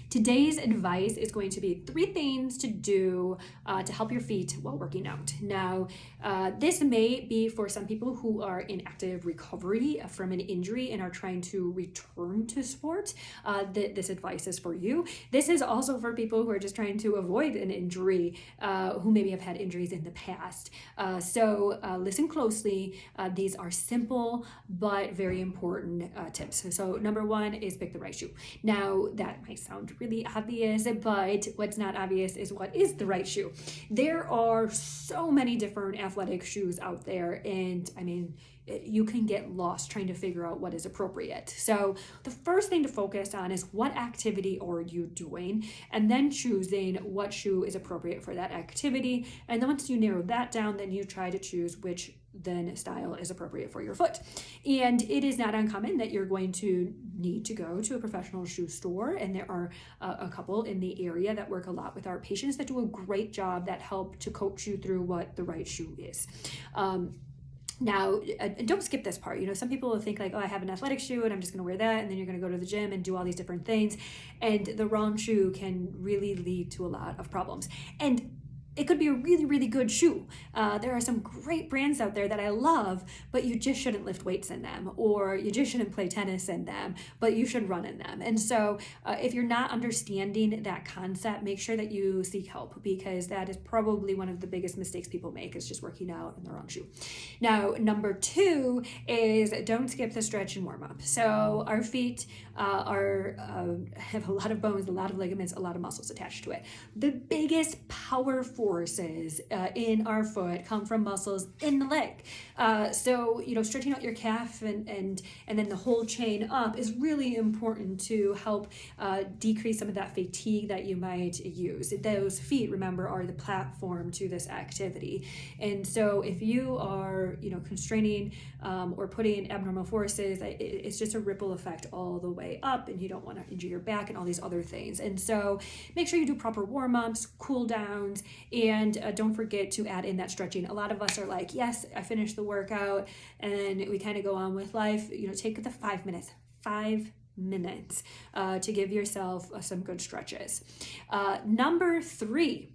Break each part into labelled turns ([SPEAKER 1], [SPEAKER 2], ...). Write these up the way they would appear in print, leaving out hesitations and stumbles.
[SPEAKER 1] Today's advice is going to be 3 things to do to help your feet while working out. Now, this may be for some people who are in active recovery from an injury and are trying to return to sport. This advice is for you. This is also for people who are just trying to avoid an injury, who maybe have had injuries in the past. So listen closely. These are simple but very important tips. So number 1 is pick the right shoe. Now, that might sound really obvious, but what's not obvious is what is the right shoe. There are so many different athletic shoes out there, and I mean, you can get lost trying to figure out what is appropriate. So the first thing to focus on is what activity are you doing, and then choosing what shoe is appropriate for that activity. And then once you narrow that down, then you try to choose which then style is appropriate for your foot. And it is not uncommon that you're going to need to go to a professional shoe store, and there are a couple in the area that work a lot with our patients that do a great job that help to coach you through what the right shoe is. Now, don't skip this part. You know, some people will think like, oh, I have an athletic shoe and I'm just going to wear that. And then you're going to go to the gym and do all these different things. And the wrong shoe can really lead to a lot of problems. And it could be a really, really good shoe. There are some great brands out there that I love, but you just shouldn't lift weights in them, or you just shouldn't play tennis in them, but you should run in them. And so if you're not understanding that concept, make sure that you seek help, because that is probably one of the biggest mistakes people make, is just working out in the wrong shoe. Now, number 2 is don't skip the stretch and warm up. So our feet have a lot of bones, a lot of ligaments, a lot of muscles attached to it. The biggest power forces in our foot come from muscles in the leg. So, you know, stretching out your calf and then the whole chain up is really important to help decrease some of that fatigue that you might use. Those feet, remember, are the platform to this activity. And so if you are, you know, constraining or putting abnormal forces, it's just a ripple effect all the way up, and you don't want to injure your back and all these other things. And so make sure you do proper warm-ups, cool downs, and don't forget to add in that stretching. A lot of us are like, yes, I finished the workout, and we kind of go on with life. You know, take the 5 minutes to give yourself some good stretches. Number 3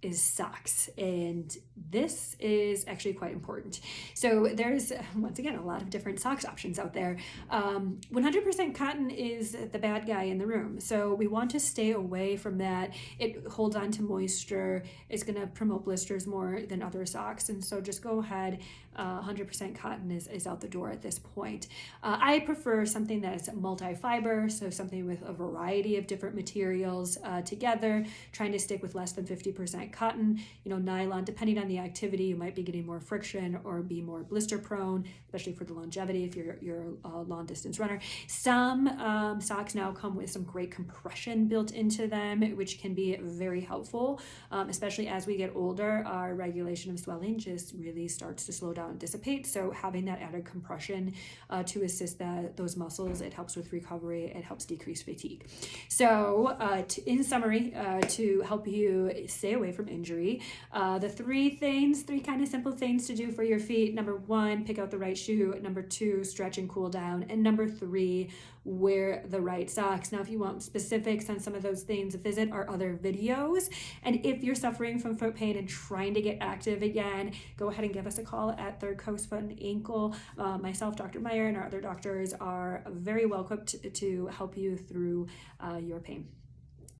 [SPEAKER 1] is socks, and this is actually quite important. So there's, once again, a lot of different socks options out there. 100% cotton is the bad guy in the room, so we want to stay away from that. It holds on to moisture. It's going to promote blisters more than other socks, and so just go ahead. 100% cotton is out the door at this point. I prefer something that's multi-fiber, so something with a variety of different materials together, trying to stick with less than 50% cotton. You know, nylon, depending on the activity, you might be getting more friction or be more blister prone, especially for the longevity if you're a long distance runner. Some socks now come with some great compression built into them, which can be very helpful, especially as we get older. Our regulation of swelling just really starts to slow down and dissipate. So having that added compression to assist those muscles, it helps with recovery, it helps decrease fatigue. So in summary, to help you stay away from injury, the 3 kind of simple things to do for your feet. Number 1, pick out the right shoe. Number 2, stretch and cool down. And number 3, wear the right socks. Now, if you want specifics on some of those things, visit our other videos. And if you're suffering from foot pain and trying to get active again, go ahead and give us a call at Third Coast Foot and Ankle. Myself, Dr. Meyer, and our other doctors are very well equipped to help you through your pain.